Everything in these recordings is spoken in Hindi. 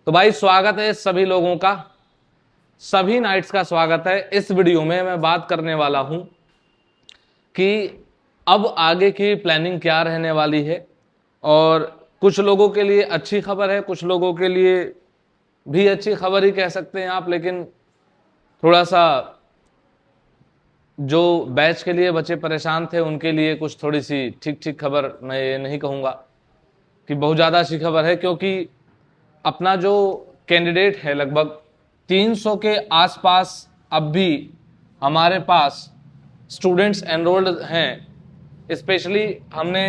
तो भाई स्वागत है सभी लोगों का, सभी नाइट्स का स्वागत है। इस वीडियो में मैं बात करने वाला हूं कि अब आगे की प्लानिंग क्या रहने वाली है। और कुछ लोगों के लिए अच्छी खबर है, कुछ लोगों के लिए भी अच्छी खबर ही कह सकते हैं आप, लेकिन थोड़ा सा जो बैच के लिए बच्चे परेशान थे उनके लिए कुछ थोड़ी सी ठीक ठीक खबर, मैं ये नहीं कहूँगा कि बहुत ज़्यादा अच्छी खबर है, क्योंकि अपना जो कैंडिडेट है लगभग 300 के आसपास अब भी हमारे पास स्टूडेंट्स एनरोल्ड हैं। स्पेशली हमने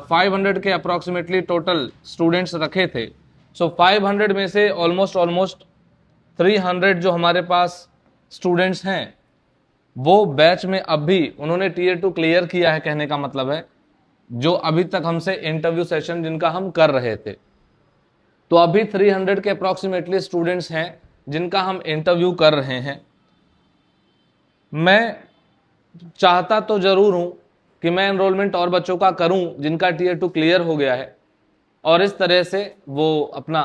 500 के अप्रॉक्सीमेटली टोटल स्टूडेंट्स रखे थे। सो 500 में से ऑलमोस्ट 300 जो हमारे पास स्टूडेंट्स हैं वो बैच में अब भी उन्होंने टीयर 2 क्लियर किया है। कहने का मतलब है जो अभी तक हमसे इंटरव्यू सेशन जिनका हम कर रहे थे, तो अभी 300 के अप्रॉक्सीमेटली स्टूडेंट्स हैं जिनका हम इंटरव्यू कर रहे हैं। मैं चाहता तो जरूर हूं कि मैं एनरोलमेंट और बच्चों का करूं जिनका टीयर 2 क्लियर हो गया है, और इस तरह से वो अपना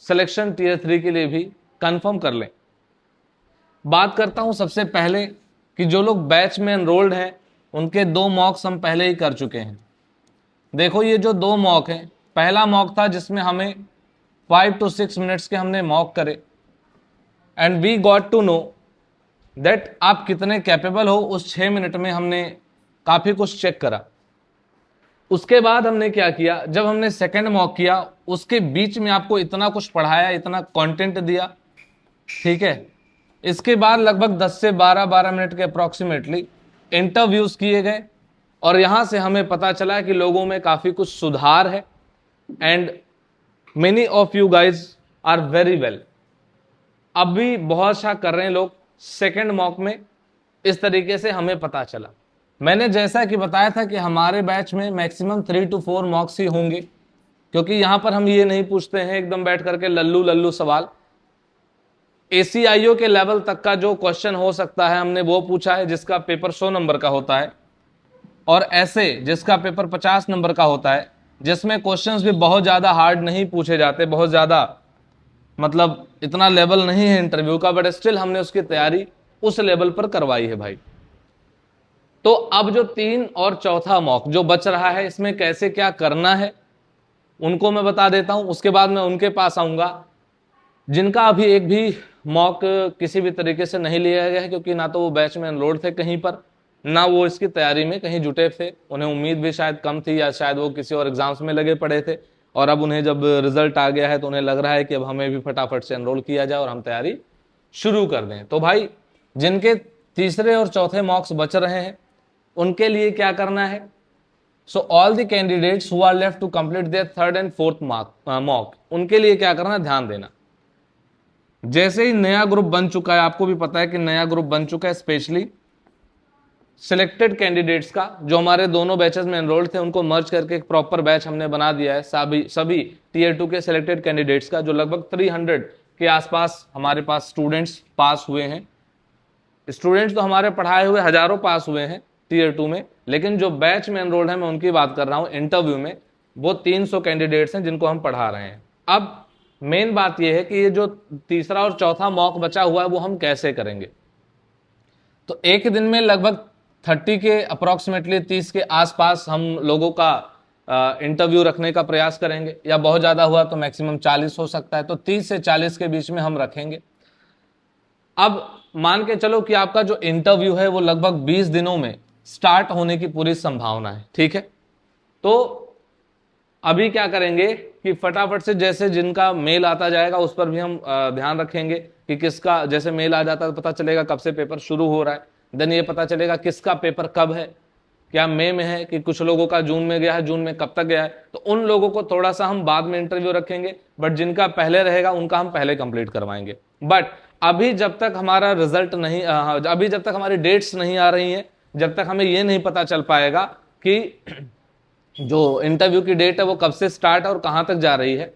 सिलेक्शन टीयर 3 के लिए भी कंफर्म कर लें। बात करता हूं सबसे पहले कि जो लोग बैच में एनरोल्ड हैं उनके 2 मॉक्स हम पहले ही कर चुके हैं। देखो ये जो 2 मॉक हैं, पहला मॉक था जिसमें हमें 5 to 6 मिनट्स के हमने मॉक करे, and we got to know that आप कितने कैपेबल हो। उस 6 मिनट में हमने काफ़ी कुछ चेक करा। उसके बाद हमने क्या किया, जब हमने सेकंड मॉक किया उसके बीच में आपको इतना कुछ पढ़ाया, इतना कंटेंट दिया, ठीक है। इसके बाद लगभग 10 से 12 मिनट के अप्रॉक्सीमेटली इंटरव्यूज किए गए, और यहां से हमें पता चला कि लोगों में काफ़ी कुछ सुधार है, and many of you guys are very well. अब भी बहुत अच्छा कर रहे हैं लोग। सेकेंड मॉक में इस तरीके से हमें पता चला। मैंने जैसा कि बताया था कि हमारे बैच में मैक्सिमम 3 to 4 मॉक्स ही होंगे, क्योंकि यहां पर हम ये नहीं पूछते हैं एकदम बैठ करके लल्लू लल्लू सवाल। ACIO के लेवल तक का जो क्वेश्चन हो सकता है हमने वो पूछा है, जिसका पेपर 100 नंबर का होता है, और ऐसे जिसका पेपर 50 नंबर का होता है, जिसमें क्वेश्चंस भी बहुत ज़्यादा हार्ड नहीं पूछे जाते, बहुत ज़्यादा मतलब इतना लेवल नहीं है इंटरव्यू का, बट स्टिल हमने उसकी तैयारी उस लेवल पर करवाई है भाई। तो अब जो 3 और चौथा मॉक जो बच रहा है, इसमें कैसे क्या करना है उनको मैं बता देता हूं। उसके बाद मैं उनके पास आऊंगा जिनका अभी एक भी मॉक किसी भी तरीके से नहीं लिया गया है, क्योंकि ना तो वो बैच में एनरोल्ड थे कहीं पर, ना वो इसकी तैयारी में कहीं जुटे थे। उन्हें उम्मीद भी शायद कम थी, या शायद वो किसी और एग्जाम्स में लगे पड़े थे, और अब उन्हें जब रिजल्ट आ गया है तो उन्हें लग रहा है कि अब हमें भी फटाफट से एनरोल किया जाए और हम तैयारी शुरू कर दें। तो भाई जिनके तीसरे और चौथे मॉक्स बच रहे हैं उनके लिए क्या करना है। So all the candidates who are left to complete their third and fourth mock, उनके लिए क्या करना, ध्यान देना। जैसे ही नया ग्रुप बन चुका है, आपको भी पता है कि नया ग्रुप बन चुका है, स्पेशली सिलेक्टेड कैंडिडेट्स का, जो हमारे दोनों बैचेस में एनरोल्ड थे उनको मर्ज करके एक प्रॉपर बैच हमने बना दिया है। सभी टीयर 2 के सिलेक्टेड कैंडिडेट्स का, जो लगभग 300 के आसपास हमारे पास स्टूडेंट्स पास हुए हैं। स्टूडेंट्स तो हमारे पढ़ाए हुए हजारों पास हुए हैं टीयर 2 में, लेकिन जो बैच में एनरोल्ड है मैं उनकी बात कर रहा हूं इंटरव्यू में, वो 300 कैंडिडेट्स हैं जिनको हम पढ़ा रहे हैं। अब मेन बात यह है कि ये जो तीसरा और चौथा मॉक बचा हुआ है वो हम कैसे करेंगे। तो एक दिन में लगभग 30 के अप्रॉक्सीमेटली 30 के आसपास हम लोगों का इंटरव्यू रखने का प्रयास करेंगे, या बहुत ज़्यादा हुआ तो मैक्सिमम 40 हो सकता है, तो 30 से 40 के बीच में हम रखेंगे। अब मान के चलो कि आपका जो इंटरव्यू है वो लगभग 20 दिनों में स्टार्ट होने की पूरी संभावना है, ठीक है। तो अभी क्या करेंगे कि फटाफट से, जैसे जिनका मेल आता जाएगा उस पर भी हम ध्यान रखेंगे कि किसका, जैसे मेल आ जाता है तो पता चलेगा कब से पेपर शुरू हो रहा है, देन ये पता चलेगा किसका पेपर कब है, क्या मई में है कि कुछ लोगों का जून में गया है, जून में कब तक गया है। तो उन लोगों को थोड़ा सा हम बाद में इंटरव्यू रखेंगे, बट जिनका पहले रहेगा उनका हम पहले कंप्लीट करवाएंगे। बट अभी जब तक हमारा रिजल्ट नहीं, अभी जब तक हमारी डेट्स नहीं आ रही हैं, जब तक हमें ये नहीं पता चल पाएगा कि जो इंटरव्यू की डेट है वो कब से स्टार्ट और कहां तक जा रही है,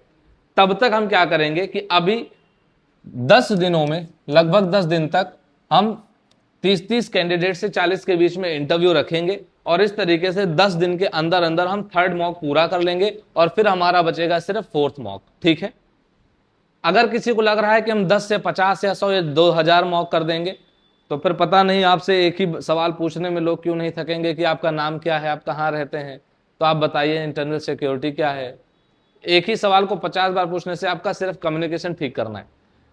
तब तक हम क्या करेंगे कि अभी 10 दिनों में, लगभग 10 दिन तक हम 30 कैंडिडेट से 40 के बीच में इंटरव्यू रखेंगे, और इस तरीके से 10 दिन के अंदर अंदर हम थर्ड मॉक पूरा कर लेंगे, और फिर हमारा बचेगा सिर्फ फोर्थ मॉक, ठीक है। अगर किसी को लग रहा है कि हम 10 से 50 या 100 या 2000 मॉक कर देंगे, तो फिर पता नहीं आपसे एक ही सवाल पूछने में लोग क्यों नहीं थकेंगे कि आपका नाम क्या है, आप कहाँ रहते हैं, तो आप बताइए इंटरनल सिक्योरिटी क्या है। एक ही सवाल को 50 बार पूछने से आपका सिर्फ कम्युनिकेशन ठीक करना है।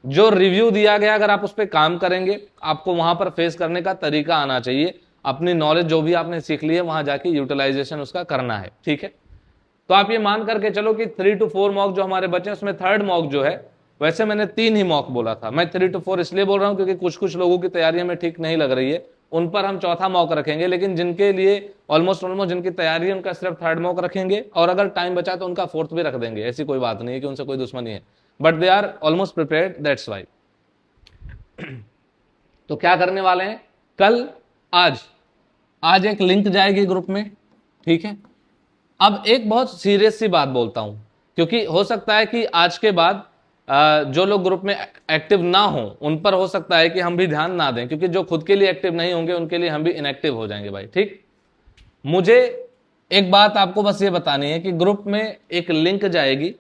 जो रिव्यू दिया गया अगर आप उस पर काम करेंगे, आपको वहां पर फेस करने का तरीका आना चाहिए, अपनी नॉलेज जो भी आपने सीख ली है वहां जाके यूटिलाइजेशन उसका करना है, ठीक है। तो आप ये मान करके चलो कि 3 to 4 मॉक जो हमारे बचे उसमें थर्ड मॉक जो है, वैसे मैंने 3 ही मॉक बोला था, मैं 3 to 4 इसलिए बोल रहा हूं क्योंकि कुछ कुछ लोगों की तैयारियां में ठीक नहीं लग रही है, उन पर हम चौथा मॉक रखेंगे, लेकिन जिनके लिए ऑलमोस्ट जिनकी तैयारी है उनका सिर्फ थर्ड मॉक रखेंगे, और अगर टाइम बचा तो उनका फोर्थ भी रख देंगे, ऐसी कोई बात नहीं है कि उनसे कोई दुश्मनी है, but they are almost prepared, that's why. तो क्या करने वाले हैं, कल आज एक लिंक जाएगी ग्रुप में, ठीक है। अब एक बहुत सीरियस सी बात बोलता हूं, क्योंकि हो सकता है कि आज के बाद जो लोग ग्रुप में एक्टिव ना हो उन पर हो सकता है कि हम भी ध्यान ना दें, क्योंकि जो खुद के लिए एक्टिव नहीं होंगे उनके लिए हम भी इनएक्टिव हो जाएंगे भाई, ठीक। मुझे एक बात आपको बस ये बतानी है कि ग्रुप में एक लिंक जाएगी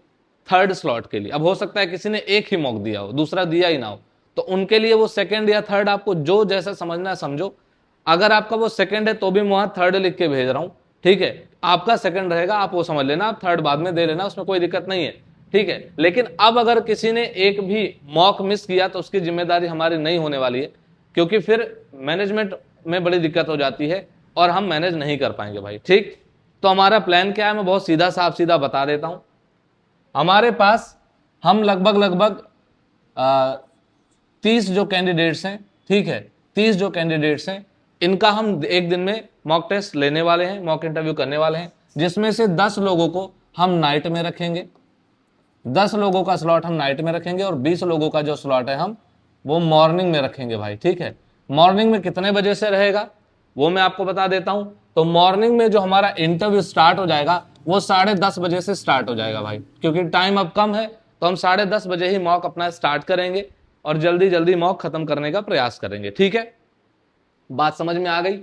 थर्ड स्लॉट के लिए। अब हो सकता है किसी ने एक ही मॉक दिया हो, दूसरा दिया ही ना हो, तो उनके लिए वो सेकंड या थर्ड आपको जो जैसा समझना है समझो। अगर आपका वो सेकंड है तो भी मैं वहां थर्ड लिख के भेज रहा हूं, ठीक है। आपका सेकंड रहेगा, आप वो समझ लेना, आप थर्ड बाद में दे लेना, उसमें कोई दिक्कत नहीं है, ठीक है। लेकिन अब अगर किसी ने एक भी मॉक मिस किया तो उसकी जिम्मेदारी हमारी नहीं होने वाली है, क्योंकि फिर मैनेजमेंट में बड़ी दिक्कत हो जाती है और हम मैनेज नहीं कर पाएंगे भाई, ठीक। तो हमारा प्लान क्या है, मैं बहुत सीधा साफ सीधा बता देता हूं। हमारे पास हम लगभग 30 जो कैंडिडेट्स हैं, ठीक है, 30 जो कैंडिडेट्स हैं इनका हम एक दिन में मॉक टेस्ट लेने वाले हैं, मॉक इंटरव्यू करने वाले हैं, जिसमें से 10 लोगों को हम नाइट में रखेंगे, 10 लोगों का स्लॉट हम नाइट में रखेंगे, और 20 लोगों का जो स्लॉट है हम वो मॉर्निंग में रखेंगे भाई, ठीक है। मॉर्निंग में कितने बजे से रहेगा वो मैं आपको बता देता हूं। तो मॉर्निंग में जो हमारा इंटरव्यू स्टार्ट हो जाएगा वो 10:30 बजे से स्टार्ट हो जाएगा भाई, क्योंकि टाइम अब कम है, तो हम 10:30 बजे ही मॉक अपना स्टार्ट करेंगे और जल्दी जल्दी मॉक खत्म करने का प्रयास करेंगे, ठीक है। बात समझ में आ गई।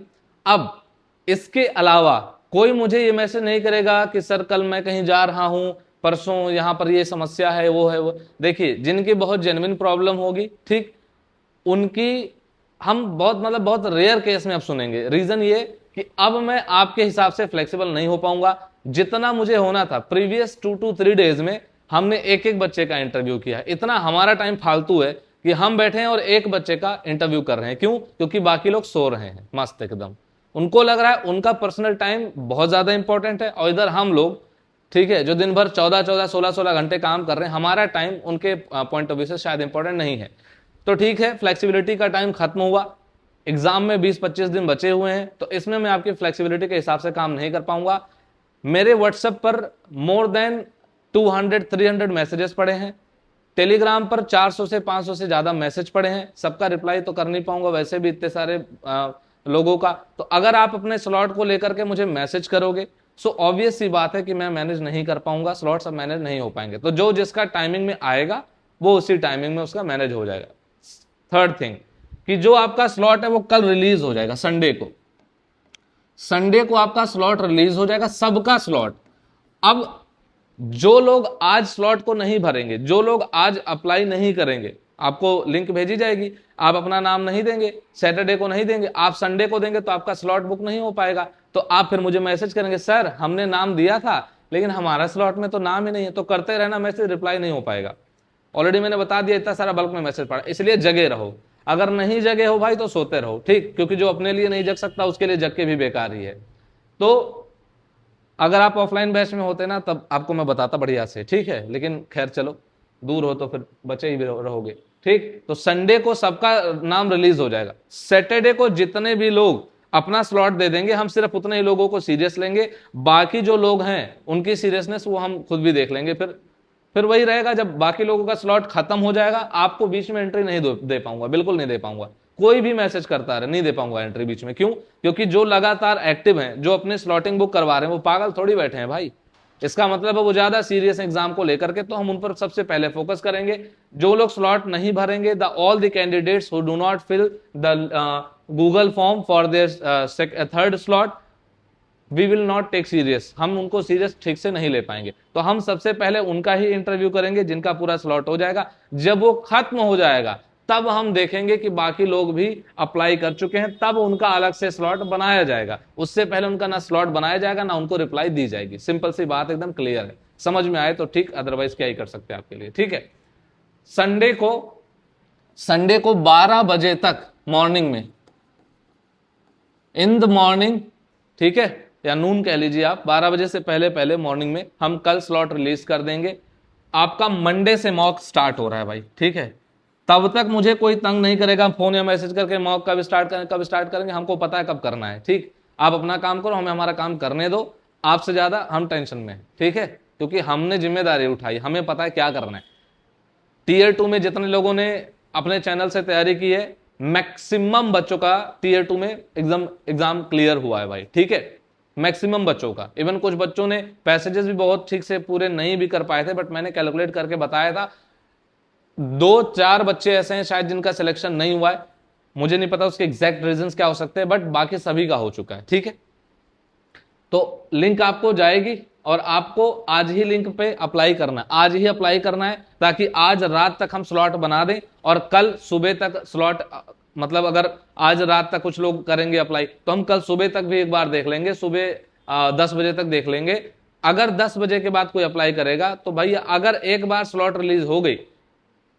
अब इसके अलावा कोई मुझे ये मैसेज नहीं करेगा कि सर कल मैं कहीं जा रहा हूं, परसों यहां पर ये समस्या है, वो है वो। देखिए, जिनकी बहुत जेन्युइन प्रॉब्लम होगी, ठीक, उनकी हम बहुत रेयर केस में अब सुनेंगे। रीजन ये कि अब मैं आपके हिसाब से फ्लेक्सिबल नहीं हो पाऊंगा, जितना मुझे होना था प्रीवियस 2 to 3 डेज में हमने एक एक बच्चे का इंटरव्यू किया है। इतना हमारा टाइम फालतू है कि हम बैठे हैं और एक बच्चे का इंटरव्यू कर रहे हैं। क्यों? क्योंकि बाकी लोग सो रहे हैं मस्त एकदम, उनको लग रहा है उनका पर्सनल टाइम बहुत ज्यादा इंपॉर्टेंट है, और इधर हम लोग, ठीक है, जो दिन भर 14-14 16-16 घंटे काम कर रहे हैं, हमारा टाइम उनके पॉइंट ऑफ व्यू से शायद इंपॉर्टेंट नहीं है। तो ठीक है, फ्लेक्सिबिलिटी का टाइम खत्म हुआ, एग्जाम में 20-25 दिन बचे हुए हैं, तो इसमें मैं आपकी फ्लेक्सिबिलिटी के हिसाब से काम नहीं कर पाऊंगा। मेरे व्हाट्सएप पर मोर देन 200-300 मैसेजेस पड़े हैं, टेलीग्राम पर 400 से 500 से ज्यादा मैसेज पड़े हैं, सबका रिप्लाई तो कर नहीं पाऊंगा वैसे भी इतने सारे लोगों का। तो अगर आप अपने स्लॉट को लेकर के मुझे मैसेज करोगे, सो ऑब्वियस सी बात है कि मैं मैनेज नहीं कर पाऊंगा, स्लॉट सब मैनेज नहीं हो पाएंगे। तो जो जिसका टाइमिंग में आएगा वो उसी टाइमिंग में उसका मैनेज हो जाएगा। थर्ड थिंग कि जो आपका स्लॉट है वो कल रिलीज हो जाएगा, संडे को आपका स्लॉट रिलीज हो जाएगा, सबका स्लॉट। अब जो लोग आज स्लॉट को नहीं भरेंगे, जो लोग आज अप्लाई नहीं करेंगे, आपको लिंक भेजी जाएगी, आप अपना नाम नहीं देंगे, सैटरडे को नहीं देंगे, आप संडे को देंगे, तो आपका स्लॉट बुक नहीं हो पाएगा। तो आप फिर मुझे मैसेज करेंगे, सर हमने नाम दिया था लेकिन हमारा स्लॉट में तो नाम ही नहीं है। तो करते रहना मैसेज, रिप्लाई नहीं हो पाएगा। ऑलरेडी मैंने बता दिया, इतना सारा बल्क में मैसेज पड़ा, इसलिए जगे रहो। अगर नहीं जगे हो भाई तो सोते रहो, ठीक, क्योंकि जो अपने लिए नहीं जग सकता उसके लिए जग के भी बेकार ही है। तो अगर आप ऑफलाइन बैच में होते ना तब आपको मैं बताता बढ़िया से, ठीक है, लेकिन खैर चलो, दूर हो तो फिर बचे ही रहोगे, ठीक। तो संडे को सबका नाम रिलीज हो जाएगा, सैटरडे को जितने भी लोग अपना स्लॉट दे देंगे हम सिर्फ उतने ही लोगों को सीरियस लेंगे, बाकी जो लोग हैं उनकी सीरियसनेस वो हम खुद भी देख लेंगे। फिर वही रहेगा, जब बाकी लोगों का स्लॉट खत्म हो जाएगा आपको बीच में एंट्री नहीं दे पाऊंगा, बिल्कुल नहीं दे पाऊंगा। कोई भी मैसेज करता रहे नहीं दे पाऊंगा एंट्री बीच में। क्यों? क्योंकि जो लगातार एक्टिव हैं, जो अपने स्लॉटिंग बुक करवा रहे हैं, वो पागल थोड़ी बैठे हैं भाई। इसका मतलब है वो ज्यादा सीरियस एग्जाम को लेकर के, तो हम उन पर सबसे पहले फोकस करेंगे। जो लोग स्लॉट नहीं भरेंगे, all the candidates who do not fill the Google form for their third slot, we will not take serious, हम उनको सीरियस ठीक से नहीं ले पाएंगे। तो हम सबसे पहले उनका ही इंटरव्यू करेंगे जिनका पूरा स्लॉट हो जाएगा। जब वो खत्म हो जाएगा तब हम देखेंगे कि बाकी लोग भी अप्लाई कर चुके हैं, तब उनका अलग से स्लॉट बनाया जाएगा। उससे पहले उनका ना स्लॉट बनाया जाएगा ना उनको रिप्लाई दी जाएगी। सिंपल सी बात, एकदम क्लियर है। समझ में आए तो ठीक, अदरवाइज क्या ही कर सकते हैं आपके लिए। ठीक है, संडे को 12 बजे तक मॉर्निंग में, इन द मॉर्निंग, ठीक है, या नून कह लीजिए आप, 12 बजे से पहले पहले मॉर्निंग में हम कल स्लॉट रिलीज कर देंगे। आपका मंडे से मॉक स्टार्ट हो रहा है भाई, ठीक है। तब तक मुझे कोई तंग नहीं करेगा फोन या मैसेज करके मॉक कब स्टार्ट करेंगे, हमको पता है कब करना है। ठीक, आप अपना काम करो, हमें हमारा काम करने दो। आपसे ज्यादा हम टेंशन में हैं, ठीक है, क्योंकि हमने जिम्मेदारी उठाई, हमें पता है क्या करना है। टीयर 2 में जितने लोगों ने अपने चैनल से तैयारी की है, मैक्सिमम बच्चों का टीयर 2 में एग्जाम क्लियर हुआ है भाई, ठीक है, मैक्सिमम बच्चों का। इवन कुछ बच्चों ने पैसेजेस भी बहुत ठीक से पूरे नहीं भी कर पाए थे, बट मैंने कैलकुलेट करके बताया था 2-4 बच्चे ऐसे हैं शायद जिनका सिलेक्शन नहीं हुआ है। मुझे नहीं पता उसके एग्जैक्ट रीजंस क्या हो सकते हैं, बट बाकी सभी का हो चुका है, ठीक है। तो लिंक आपको जाएगी और आपको आज ही लिंक पे अप्लाई करना है, आज ही अप्लाई करना है, ताकि आज रात तक हम स्लॉट बना दें और कल सुबह तक स्लॉट, मतलब अगर आज रात तक कुछ लोग करेंगे अप्लाई तो हम कल सुबह तक भी एक बार देख लेंगे, सुबह 10 बजे तक देख लेंगे। अगर 10 बजे के बाद कोई अप्लाई करेगा तो भाई अगर एक बार स्लॉट रिलीज हो गई,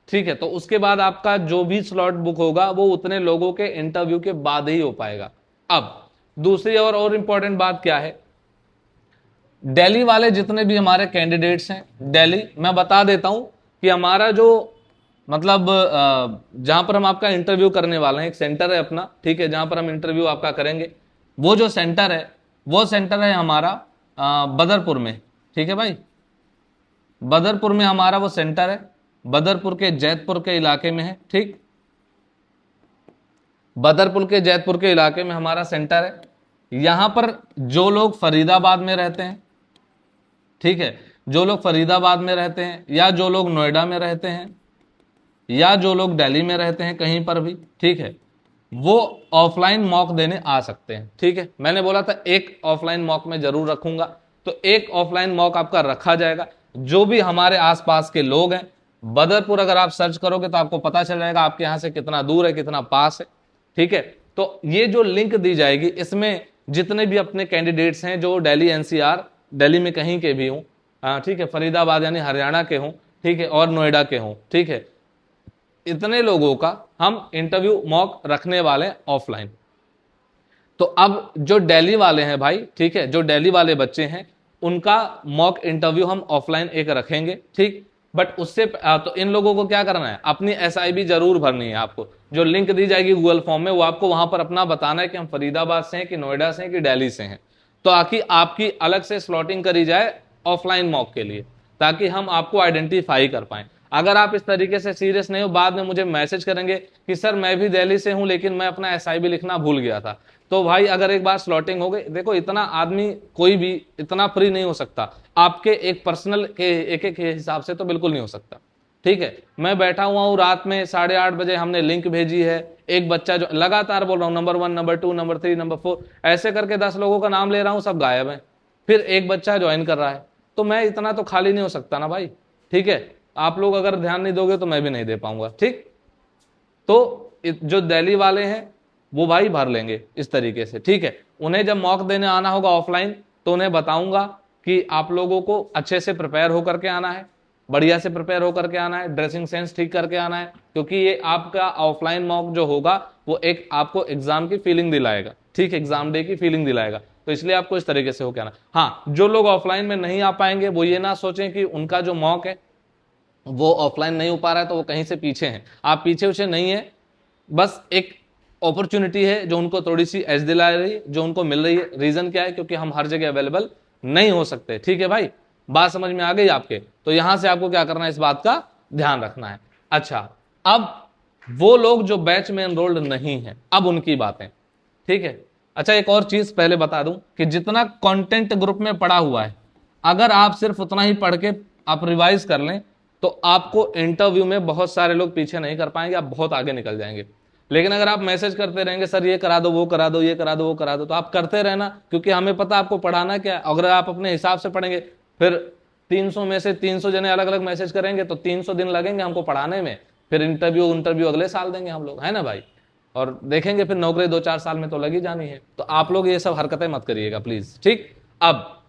ठीक है, तो उसके बाद आपका जो भी स्लॉट बुक होगा वो उतने लोगों के इंटरव्यू के बाद ही हो पाएगा। अब दूसरी और इंपॉर्टेंट बात क्या है, दिल्ली वाले जितने भी हमारे कैंडिडेट्स हैं, दिल्ली, मैं बता देता हूं कि हमारा जो मतलब जहां पर हम आपका इंटरव्यू करने वाले हैं, एक सेंटर है अपना, ठीक है, जहां पर हम इंटरव्यू आपका करेंगे, वो जो सेंटर है वो सेंटर है हमारा बदरपुर में, ठीक है भाई, बदरपुर में हमारा वो सेंटर है, बदरपुर के जैतपुर के इलाके में है, ठीक, बदरपुर के जैतपुर के इलाके में हमारा सेंटर है। यहां पर जो लोग फरीदाबाद में रहते हैं, ठीक है, जो लोग फरीदाबाद में रहते हैं या जो लोग नोएडा में रहते हैं या जो लोग दिल्ली में रहते हैं कहीं पर भी, ठीक है, वो ऑफलाइन मॉक देने आ सकते हैं, ठीक है। मैंने बोला था एक ऑफलाइन मॉक में जरूर रखूंगा, तो एक ऑफलाइन मॉक आपका रखा जाएगा। जो भी हमारे आसपास के लोग हैं, बदरपुर अगर आप सर्च करोगे तो आपको पता चल जाएगा आपके यहां से कितना दूर है, कितना पास है, ठीक है। तो ये जो लिंक दी जाएगी इसमें जितने भी अपने कैंडिडेट्स हैं जो दिल्ली एनसीआर, दिल्ली में कहीं के भी हों, ठीक है, फरीदाबाद यानी हरियाणा के हों, ठीक है, और नोएडा के हों, ठीक है, इतने लोगों का हम इंटरव्यू मॉक रखने वाले हैं ऑफलाइन। तो अब जो दिल्ली वाले हैं भाई, ठीक है, जो दिल्ली वाले बच्चे हैं उनका मॉक इंटरव्यू हम ऑफलाइन एक रखेंगे, ठीक, बट उससे तो इन लोगों को क्या करना है, अपनी एसआईबी जरूर भरनी है। आपको जो लिंक दी जाएगी गूगल फॉर्म में, वो आपको वहां पर अपना बताना है कि हम फरीदाबाद से हैं कि नोएडा से हैं कि दिल्ली से हैं, तो आखिर आपकी अलग से स्लॉटिंग करी जाए ऑफलाइन मॉक के लिए, ताकि हम आपको आइडेंटिफाई कर पाए। अगर आप इस तरीके से सीरियस नहीं हो, बाद में मुझे मैसेज करेंगे कि सर मैं भी दिल्ली से हूं लेकिन मैं अपना एसआईबी लिखना भूल गया था, तो भाई अगर एक बार स्लॉटिंग हो गई, देखो इतना आदमी कोई भी इतना फ्री नहीं हो सकता, आपके एक पर्सनल के एक हिसाब से तो बिल्कुल नहीं हो सकता, ठीक है। मैं बैठा हुआ हूँ रात में 8:30 बजे, हमने लिंक भेजी है, एक बच्चा जो लगातार बोल रहा हूँ नंबर 1, नंबर 2, नंबर 3, नंबर 4, ऐसे करके 10 लोगों का नाम ले रहा हूँ, सब गायब है, फिर एक बच्चा ज्वाइन कर रहा है, तो मैं इतना तो खाली नहीं हो सकता ना भाई, ठीक है। आप लोग अगर ध्यान नहीं दोगे तो मैं भी नहीं दे पाऊंगा, ठीक। तो जो दिल्ली वाले हैं वो भाई भर लेंगे इस तरीके से, ठीक है। उन्हें जब मॉक देने आना होगा ऑफलाइन तो उन्हें बताऊंगा कि आप लोगों को अच्छे से प्रिपेयर होकर के आना है, बढ़िया से प्रिपेयर होकर के आना है, ड्रेसिंग सेंस ठीक करके आना है, क्योंकि ये आपका ऑफलाइन मॉक जो होगा वो एक आपको एग्जाम की फीलिंग दिलाएगा, ठीक, एग्जाम डे की फीलिंग दिलाएगा, तो इसलिए आपको इस तरीके से होकर आना। हाँ, जो लोग ऑफलाइन में नहीं आ पाएंगे वो ये ना सोचें कि उनका जो मॉक है वो ऑफलाइन नहीं हो पा रहा है तो वो कहीं से पीछे हैं। आप पीछे उछे नहीं है, बस एक अपॉर्चुनिटी है जो उनको थोड़ी सी एज दिला रही है, जो उनको मिल रही है। रीजन क्या है, क्योंकि हम हर जगह अवेलेबल नहीं हो सकते, ठीक है भाई, बात समझ में आ गई आपके। तो यहां से आपको क्या करना है, इस बात का ध्यान रखना है। अच्छा, अब वो लोग जो बैच में एनरोल्ड नहीं है, अब उनकी बातें, ठीक है। अच्छा, एक और चीज पहले बता दूं कि जितना कंटेंट ग्रुप में पड़ा हुआ है, अगर आप सिर्फ उतना ही पढ़ के आप रिवाइज कर लें तो आपको इंटरव्यू में बहुत सारे लोग पीछे नहीं कर पाएंगे, आप बहुत आगे निकल जाएंगे। लेकिन अगर आप मैसेज करते रहेंगे सर ये करा दो, वो करा दो, ये करा दो, वो करा दो, तो आप करते रहना, क्योंकि हमें पता आपको पढ़ाना क्या है। अगर आप अपने हिसाब से पढ़ेंगे, फिर 300 में से 300 जने अलग अलग मैसेज करेंगे तो 300 दिन लगेंगे हमको पढ़ाने में, फिर इंटरव्यू अगले साल देंगे हम लोग, है ना भाई, और देखेंगे फिर नौकरी 2-4 साल में तो लगी जानी है। तो आप लोग ये सब हरकतें मत करिएगा प्लीज, ठीक। अब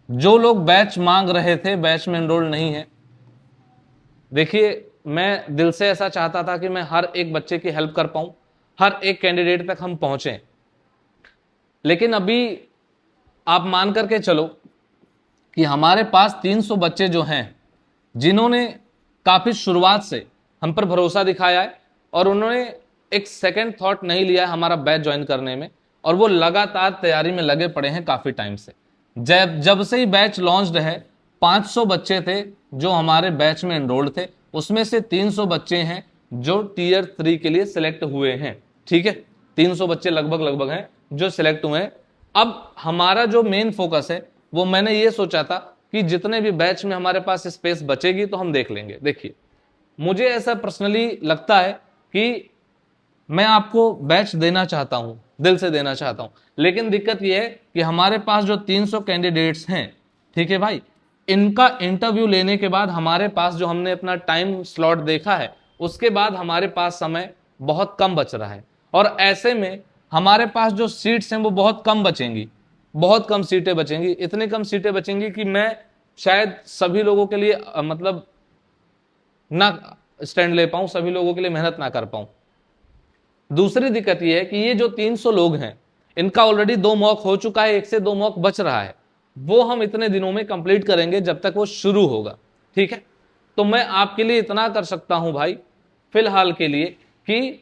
जो लोग बैच मांग रहे थे, बैच में एनरोल नहीं है, देखिए मैं दिल से ऐसा चाहता था कि मैं हर एक बच्चे की हेल्प कर पाऊं, हर एक कैंडिडेट तक हम पहुंचे, लेकिन अभी आप मान करके चलो कि हमारे पास 300 बच्चे जो हैं जिन्होंने काफी शुरुआत से हम पर भरोसा दिखाया है और उन्होंने एक सेकंड थॉट नहीं लिया है हमारा बैच ज्वाइन करने में, और वो लगातार तैयारी में लगे पड़े हैं काफी टाइम से। जब से ही बैच लॉन्च्ड है 500 बच्चे थे जो हमारे बैच में एनरोल्ड थे, उसमें से 300 बच्चे हैं जो टियर 3 के लिए सिलेक्ट हुए हैं, ठीक है। 300 बच्चे लगभग हैं जो सिलेक्ट हुए हैं। अब हमारा जो मेन फोकस है वो मैंने ये सोचा था कि जितने भी बैच में हमारे पास स्पेस बचेगी तो हम देख लेंगे। देखिए मुझे ऐसा पर्सनली लगता है कि मैं आपको बैच देना चाहता हूं, दिल से देना चाहता हूं, लेकिन दिक्कत यह है कि हमारे पास जो 300 कैंडिडेट्स हैं, ठीक है भाई, इनका इंटरव्यू लेने के बाद हमारे पास जो हमने अपना टाइम स्लॉट देखा है उसके बाद हमारे पास समय बहुत कम बच रहा है, और ऐसे में हमारे पास जो सीट्स हैं वो बहुत कम बचेंगी, बहुत कम सीटें बचेंगी, इतनी कम सीटें बचेंगी कि मैं शायद सभी लोगों के लिए मतलब ना स्टैंड ले पाऊं, सभी लोगों के लिए मेहनत ना कर पाऊं। दूसरी दिक्कत यह है कि ये जो 300 लोग हैं इनका ऑलरेडी 2 मॉक हो चुका है, 1 से 2 मॉक बच रहा है, वो हम इतने दिनों में कंप्लीट करेंगे जब तक वो शुरू होगा, ठीक है। तो मैं आपके लिए इतना कर सकता हूं भाई फिलहाल के लिए कि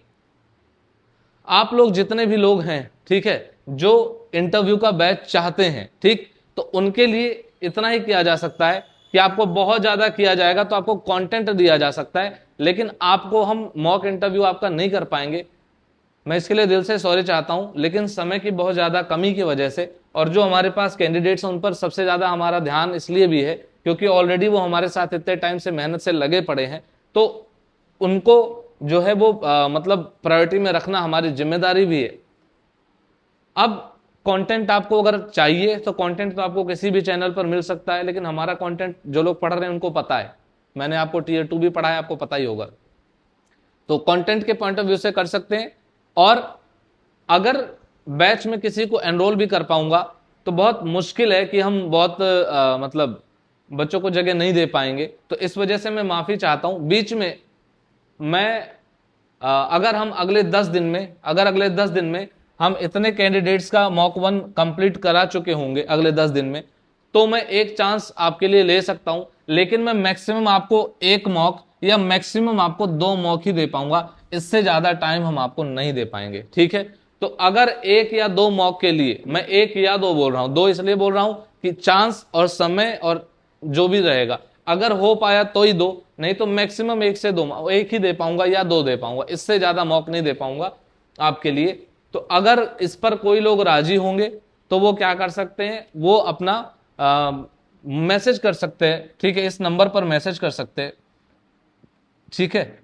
आप लोग जितने भी लोग हैं, ठीक है, जो इंटरव्यू का बैच चाहते हैं, ठीक, तो उनके लिए इतना ही किया जा सकता है कि आपको बहुत ज्यादा किया जाएगा तो आपको कंटेंट दिया जा सकता है, लेकिन आपको हम मॉक इंटरव्यू आपका नहीं कर पाएंगे। मैं इसके लिए दिल से सॉरी चाहता हूं, लेकिन समय की बहुत ज्यादा कमी की वजह से, और जो हमारे पास कैंडिडेट्स हैं उन पर सबसे ज्यादा हमारा ध्यान इसलिए भी है क्योंकि ऑलरेडी वो हमारे साथ इतने टाइम से मेहनत से लगे पड़े हैं, तो उनको जो है वो मतलब प्रायोरिटी में रखना हमारी जिम्मेदारी भी है। अब कंटेंट आपको अगर चाहिए तो कंटेंट तो आपको किसी भी चैनल पर मिल सकता है, लेकिन हमारा कंटेंट जो लोग पढ़ रहे हैं उनको पता है, मैंने आपको टियर 2 भी पढ़ाया, आपको पता ही होगा। तो कंटेंट के पॉइंट ऑफ व्यू से कर सकते हैं, और अगर बैच में किसी को एनरोल भी कर पाऊंगा तो बहुत मुश्किल है कि हम बहुत मतलब बच्चों को जगह नहीं दे पाएंगे, तो इस वजह से मैं माफी चाहता हूं। बीच में मैं अगर अगले 10 दिन में हम इतने कैंडिडेट्स का मॉक 1 कंप्लीट करा चुके होंगे अगले 10 दिन में, तो मैं एक चांस आपके लिए ले सकता हूं, लेकिन मैं मैक्सिमम आपको 1 मॉक या मैक्सिमम आपको 2 मॉक ही दे पाऊंगा, इससे ज्यादा टाइम हम आपको नहीं दे पाएंगे, ठीक है। तो अगर 1 या 2 मॉक के लिए, मैं 1 या 2 बोल रहा हूं, 2 इसलिए बोल रहा हूं कि चांस और समय और जो भी रहेगा, अगर हो पाया तो ही 2, नहीं तो मैक्सिमम 1 से 2, 1 ही दे पाऊंगा या 2 दे पाऊंगा, इससे ज्यादा मॉक नहीं दे पाऊंगा आपके लिए। तो अगर इस पर कोई लोग राजी होंगे तो वो क्या कर सकते हैं, वो अपना मैसेज कर सकते हैं, ठीक है, इस नंबर पर मैसेज कर सकते हैं, ठीक है।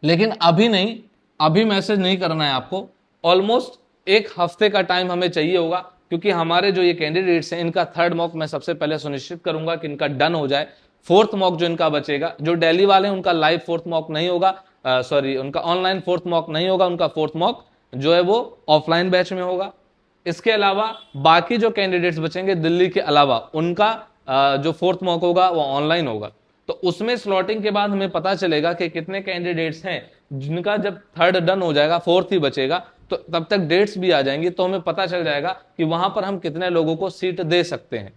लेकिन अभी नहीं, अभी मैसेज नहीं करना है आपको, ऑलमोस्ट 1 हफ्ते का टाइम हमें चाहिए होगा, क्योंकि हमारे जो ये कैंडिडेट्स हैं इनका 3rd मॉक मैं सबसे पहले सुनिश्चित करूंगा कि इनका डन हो जाए। 4th मॉक जो इनका बचेगा, जो दिल्ली वाले हैं उनका लाइव 4th मॉक नहीं होगा, सॉरी उनका ऑनलाइन 4th मॉक नहीं होगा, उनका 4th मॉक जो है वो ऑफलाइन बैच में होगा। इसके अलावा बाकी जो कैंडिडेट्स बचेंगे दिल्ली के अलावा, उनका जो 4th मॉक होगा वो ऑनलाइन होगा। तो उसमें स्लॉटिंग के बाद हमें पता चलेगा कि कितने कैंडिडेट्स हैं जिनका जब 3rd डन हो जाएगा 4th ही बचेगा, तो तब तक डेट्स भी आ जाएंगी, तो हमें पता चल जाएगा कि वहां पर हम कितने लोगों को सीट दे सकते हैं।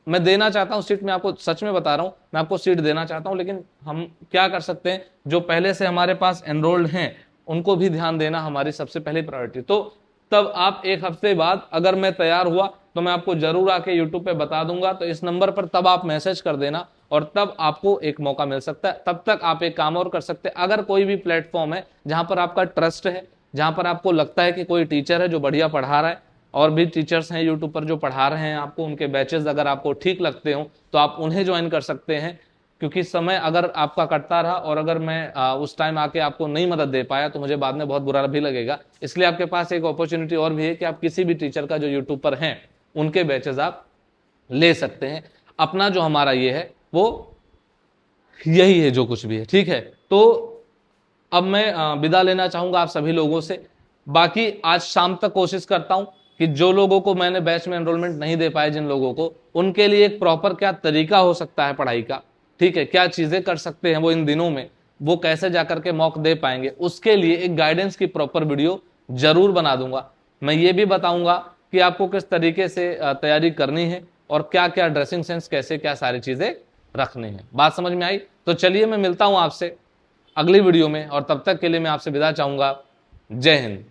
मैं देना चाहता हूं सीट, मैं आपको सच में बता रहा हूं, मैं आपको सीट देना चाहता हूं, लेकिन हम क्या कर सकते हैं, जो पहले से हमारे पास एनरोल्ड हैं उनको भी ध्यान देना हमारी सबसे पहली प्रायोरिटी। तो तब आप 1 हफ्ते बाद अगर मैं तैयार हुआ तो मैं आपको जरूर आके यूट्यूब पे बता दूंगा, तो इस नंबर पर तब आप मैसेज कर देना और तब आपको एक मौका मिल सकता है। तब तक आप एक काम और कर सकते हैं, अगर कोई भी प्लेटफॉर्म है जहां पर आपका ट्रस्ट है, जहां पर आपको लगता है कि कोई टीचर है जो बढ़िया पढ़ा रहा है, और भी टीचर्स हैं यूट्यूब पर जो पढ़ा रहे हैं आपको, उनके बैचेस अगर आपको ठीक लगते हो तो आप उन्हें ज्वाइन कर सकते हैं। क्योंकि समय अगर आपका कटता रहा और अगर मैं उस टाइम आके आपको नहीं मदद दे पाया तो मुझे बाद में बहुत बुरा भी लगेगा। इसलिए आपके पास एक अपॉर्चुनिटी और भी है कि आप किसी भी टीचर का जो यूट्यूब पर हैं उनके बैचेस आप ले सकते हैं। अपना जो हमारा ये है वो यही है जो कुछ भी है, ठीक है। तो अब मैं विदा लेना चाहूंगा आप सभी लोगों से। बाकी आज शाम तक कोशिश करता हूं कि जो लोगों को मैंने बैच में एनरोलमेंट नहीं दे पाए, जिन लोगों को, उनके लिए एक प्रॉपर क्या तरीका हो सकता है पढ़ाई का, ठीक है, क्या चीजें कर सकते हैं वो इन दिनों में, वो कैसे जाकर के मॉक दे पाएंगे, उसके लिए एक गाइडेंस की प्रॉपर वीडियो जरूर बना दूंगा। मैं ये भी बताऊंगा कि आपको किस तरीके से तैयारी करनी है और क्या क्या ड्रेसिंग सेंस, कैसे क्या सारी चीजें रखनी है। बात समझ में आई? तो चलिए मैं मिलता हूं आपसे अगली वीडियो में, और तब तक के लिए मैं आपसे विदा चाहूंगा। जय हिंद।